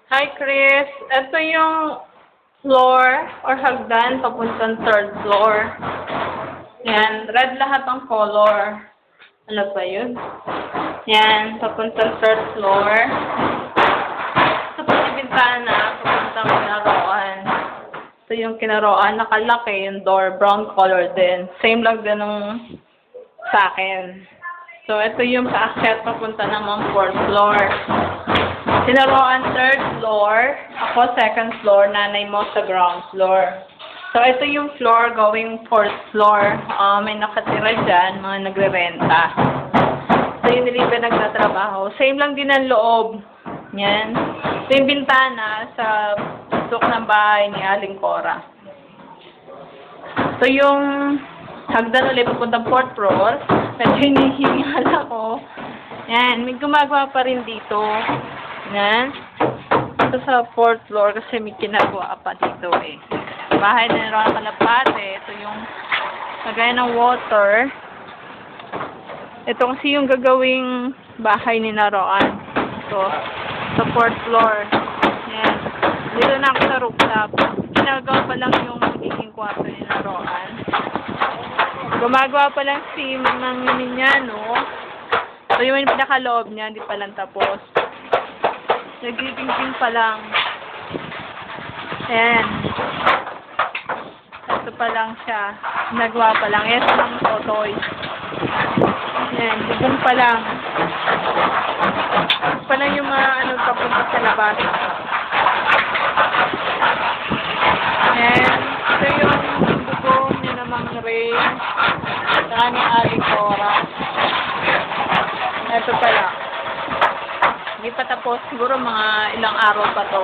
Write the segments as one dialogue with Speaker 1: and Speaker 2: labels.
Speaker 1: Hi, Chris. Ito yung floor or hagdan papuntang third floor. Yan. Red lahat ang color. Ano ba yun? Yan. Papuntang third floor. Ito po yung bintana. Papuntang kinaroan. Ito yung kinaroan. Nakalaki yung door. Brown color din. Same lang din nung sa akin. So, ito yung paakyat papunta namang fourth floor. Kinaroan third floor. Ako second floor. Nanay mo sa ground floor. So, ito yung floor going fourth floor. May nakatira dyan. Mga nagre-renta. So, yung nilibre nagtatrabaho. Same lang din ang loob. Yan. So, yung bintana sa tusok ng bahay ni Aling Cora. So, yung hagdan ulit papuntang fourth floor. Medyo hinihingal ako. Yan. May gumagawa pa rin dito. Yan. Ito sa fourth floor kasi may kinagawa pa dito eh. Bahay na Ron Kalapate. Ito yung lagay ng water. Ito kasi yung gagawing bahay ni Naroan. Ito. Sa fourth floor. Yan. Dito na ako sa rooftop. Ginagawa pa lang yung magiging kwarto ni Naroan. Gumagawa pa lang si Mang Minyano. So yung pinakaloob niya, hindi pa lang tapos. Nagiging pa lang. Ayan. Ito pa lang siya. Nagawa pa lang. Yes, ng totoy. Ayan. Higong pa lang. Ito pa lang yung mga papunta sa labas. Ayan. Ito yung bubong ni namang Ray. Saka ni Aling Cora. Ito pa lang. Hindi pa tapos. Siguro mga ilang araw pa to.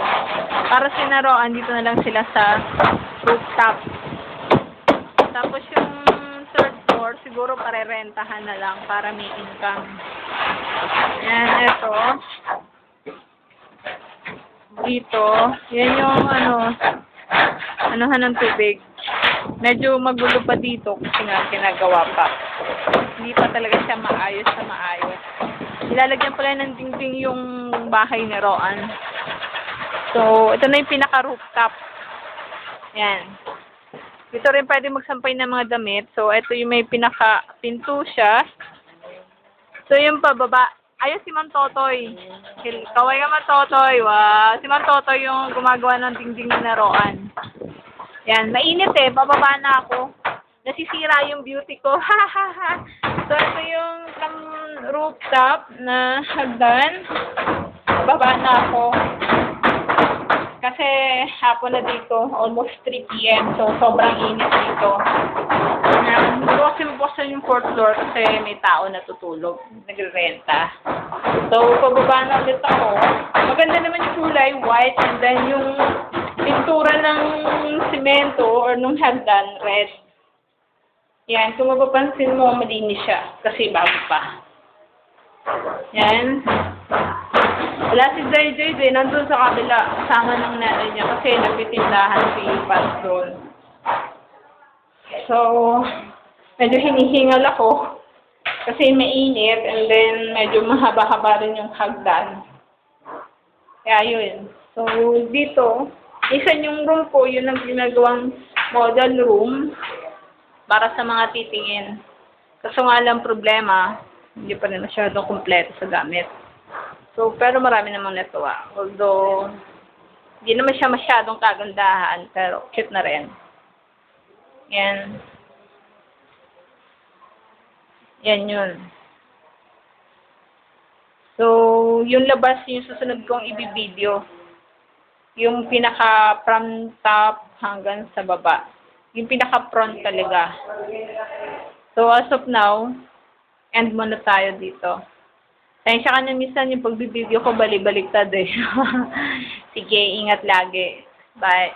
Speaker 1: Para sinaroan, dito na lang sila sa rooftop. Tapos yung third floor, siguro parerentahan na lang para may income. Yan, ito. Dito. Yan yung anuhan ng tubig. Medyo magulo pa dito kasi nga ginagawa pa. Hindi pa talaga siya maayos na maayos. Ilalagyan pala ng dingding yung bahay ni Roan. So, ito na yung pinaka-rooftop. Yan. Dito rin pwede magsampay ng mga damit. So, ito yung may pinaka-pinto siya. So, yung pababa. Ayos si Mang Totoy. Kaway ka Mang Totoy. Wow. Si Mang Totoy yung gumagawa ng dingding ni Roan. Yan. Mainit eh. Bababa na ako. Nasisira yung beauty ko. Ha ha ha. So, ito yung rooftop na hagdan. Baba na ako. Kasi hapon na dito. Almost 3 p.m. So, sobrang init dito. Hindi ko kasi mabuksan yung fourth floor kasi may tao natutulog. Nagre-renta. So, pababa na ulit ako. Maganda naman yung kulay, white. And then yung pintura ng simento or nung hagdan, red. Yan, kung mapapansin mo, malinis siya. Kasi bago pa. Yan. Wala si JJ din. Nandun sa kabila. Kasama ng nanay niya. Kasi nagtitindahan si Pastor. So, medyo hinihingal ako. Kasi mainit. And then, medyo mahaba-haba rin yung hagdan. Kaya yun. So, dito, isa yung room ko, yun ang ginagawang model room. Para sa mga titingin. Kaso nga lang problema, hindi pa rin masyadong kumpleto sa gamit. So, pero marami namang natuwa. Although, hindi naman siya masyadong kagandahan, pero cute na rin. Yan. Yan yun. So, yung labas, yung susunod kong ibibideo. Yung pinaka from top hanggang sa baba. Yung pinaka-front talaga. So, as of now, end muna tayo dito. Tensya ka na minsan yung pagbibideo ko, bali-baliktad eh. Sige, ingat lagi. Bye.